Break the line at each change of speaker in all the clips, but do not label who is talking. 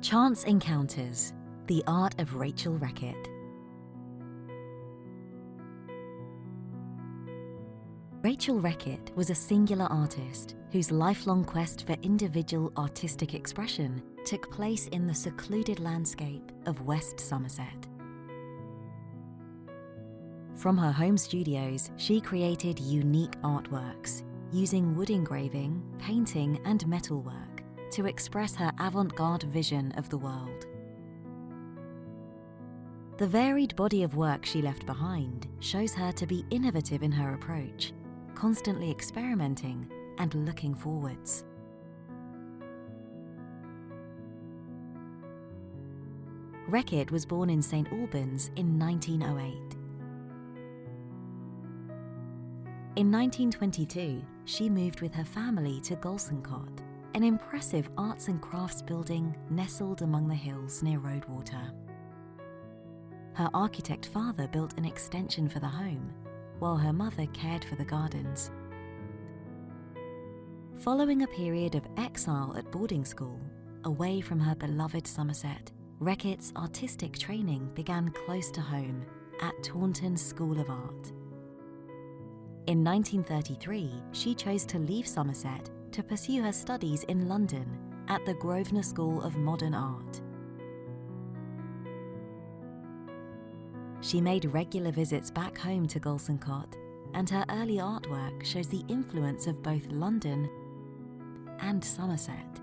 Chance Encounters, The Art of Rachel Reckitt. Rachel Reckitt was a singular artist whose lifelong quest for individual artistic expression took place in the secluded landscape of West Somerset. From her home studios, she created unique artworks, using wood engraving, painting, and metalwork to express her avant-garde vision of the world. The varied body of work she left behind shows her to be innovative in her approach, constantly experimenting and looking forwards. Reckitt was born in St Albans in 1908. In 1922, she moved with her family to Golsoncott, an impressive arts and crafts building nestled among the hills near Roadwater. Her architect father built an extension for the home, while her mother cared for the gardens. Following a period of exile at boarding school, away from her beloved Somerset, Reckitt's artistic training began close to home at Taunton School of Art. In 1933, she chose to leave Somerset to pursue her studies in London at the Grosvenor School of Modern Art. She made regular visits back home to Golsoncott, and her early artwork shows the influence of both London and Somerset.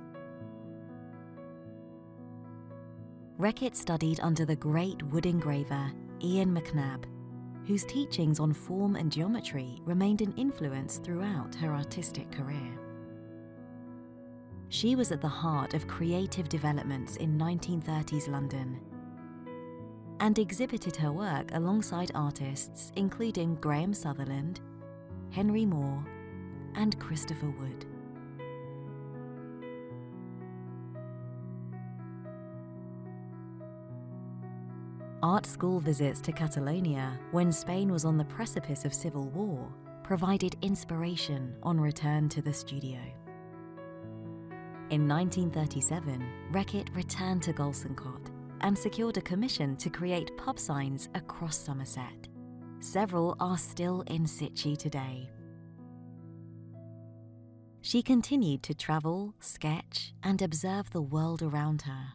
Reckitt studied under the great wood engraver Ian McNab, whose teachings on form and geometry remained an influence throughout her artistic career. She was at the heart of creative developments in 1930s London and exhibited her work alongside artists including Graham Sutherland, Henry Moore, and Christopher Wood. Art school visits to Catalonia when Spain was on the precipice of civil war provided inspiration on return to the studio. In 1937, Reckitt returned to Golsoncott and secured a commission to create pub signs across Somerset. Several are still in situ today. She continued to travel, sketch, and observe the world around her.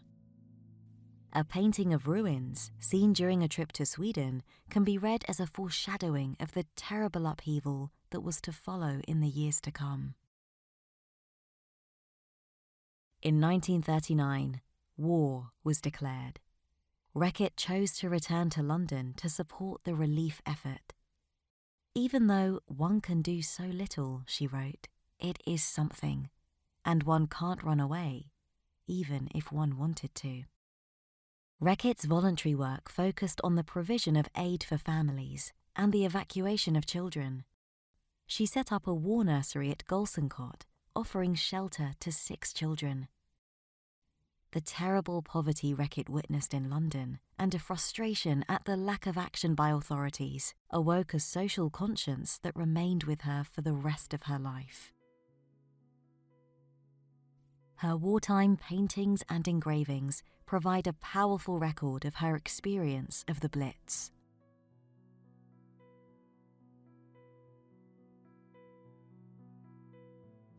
A painting of ruins, seen during a trip to Sweden, can be read as a foreshadowing of the terrible upheaval that was to follow in the years to come. In 1939, war was declared. Reckitt chose to return to London to support the relief effort. "Even though one can do so little," she wrote, "it is something, and one can't run away, even if one wanted to." Reckitt's voluntary work focused on the provision of aid for families and the evacuation of children. She set up a war nursery at Golsoncott, offering shelter to 6 children. The terrible poverty Reckitt witnessed in London and a frustration at the lack of action by authorities awoke a social conscience that remained with her for the rest of her life. Her wartime paintings and engravings provide a powerful record of her experience of the Blitz.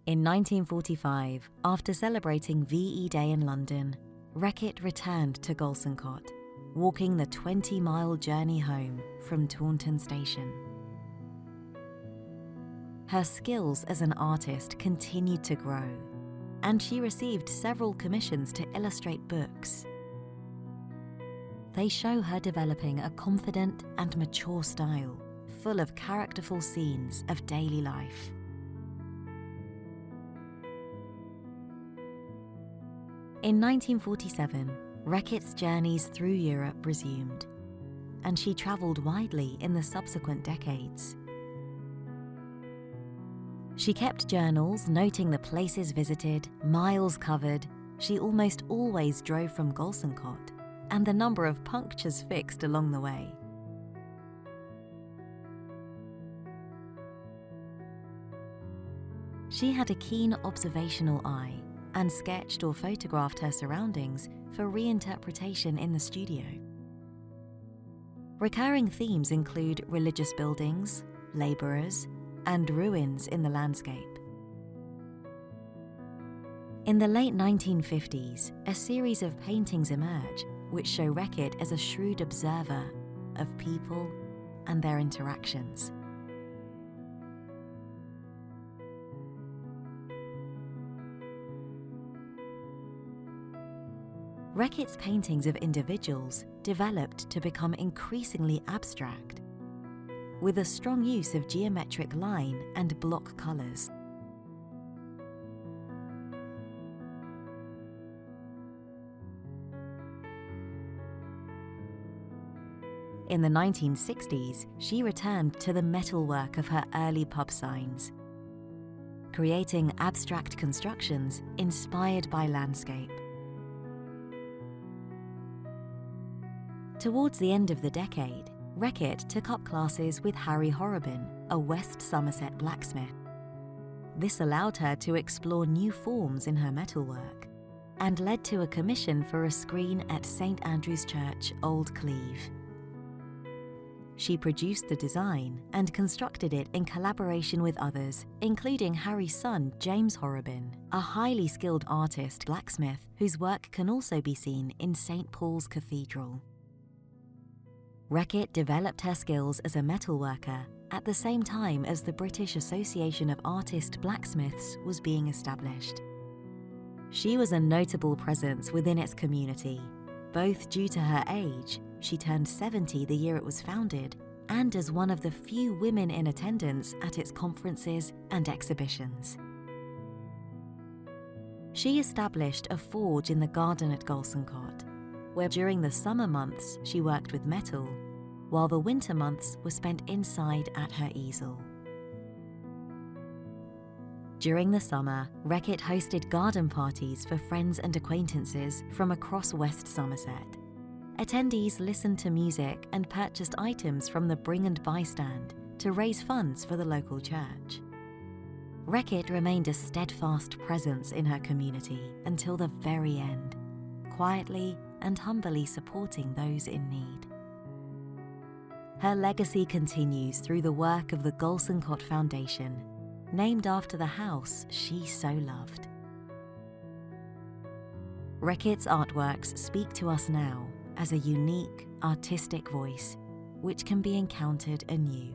In 1945, after celebrating VE Day in London, Reckitt returned to Golsoncott, walking the 20-mile journey home from Taunton Station. Her skills as an artist continued to grow, and she received several commissions to illustrate books. They show her developing a confident and mature style, full of characterful scenes of daily life. In 1947, Reckitt's journeys through Europe resumed, and she travelled widely in the subsequent decades. She kept journals noting the places visited, miles covered. She almost always drove from Golsoncott, and the number of punctures fixed along the way. She had a keen observational eye and sketched or photographed her surroundings for reinterpretation in the studio. Recurring themes include religious buildings, labourers, and ruins in the landscape. In the late 1950s, a series of paintings emerge which show Reckitt as a shrewd observer of people and their interactions. Reckitt's paintings of individuals developed to become increasingly abstract, with a strong use of geometric line and block colours. In the 1960s, she returned to the metalwork of her early pub signs, creating abstract constructions inspired by landscape. Towards the end of the decade, Reckitt took up classes with Harry Horrobin, a West Somerset blacksmith. This allowed her to explore new forms in her metalwork and led to a commission for a screen at St Andrew's Church, Old Cleve. She produced the design and constructed it in collaboration with others, including Harry's son, James Horrobin, a highly skilled artist blacksmith whose work can also be seen in St Paul's Cathedral. Reckitt developed her skills as a metalworker at the same time as the British Association of Artist Blacksmiths was being established. She was a notable presence within its community, both due to her age — she turned 70 the year it was founded — and as one of the few women in attendance at its conferences and exhibitions. She established a forge in the garden at Golsoncott, where during the summer months she worked with metal, while the winter months were spent inside at her easel. During the summer, Reckitt hosted garden parties for friends and acquaintances from across West Somerset. Attendees listened to music and purchased items from the Bring and Buy stand to raise funds for the local church. Reckitt remained a steadfast presence in her community until the very end, quietly and humbly supporting those in need. Her legacy continues through the work of the Golsoncott Foundation, named after the house she so loved. Reckitt's artworks speak to us now as a unique, artistic voice which can be encountered anew.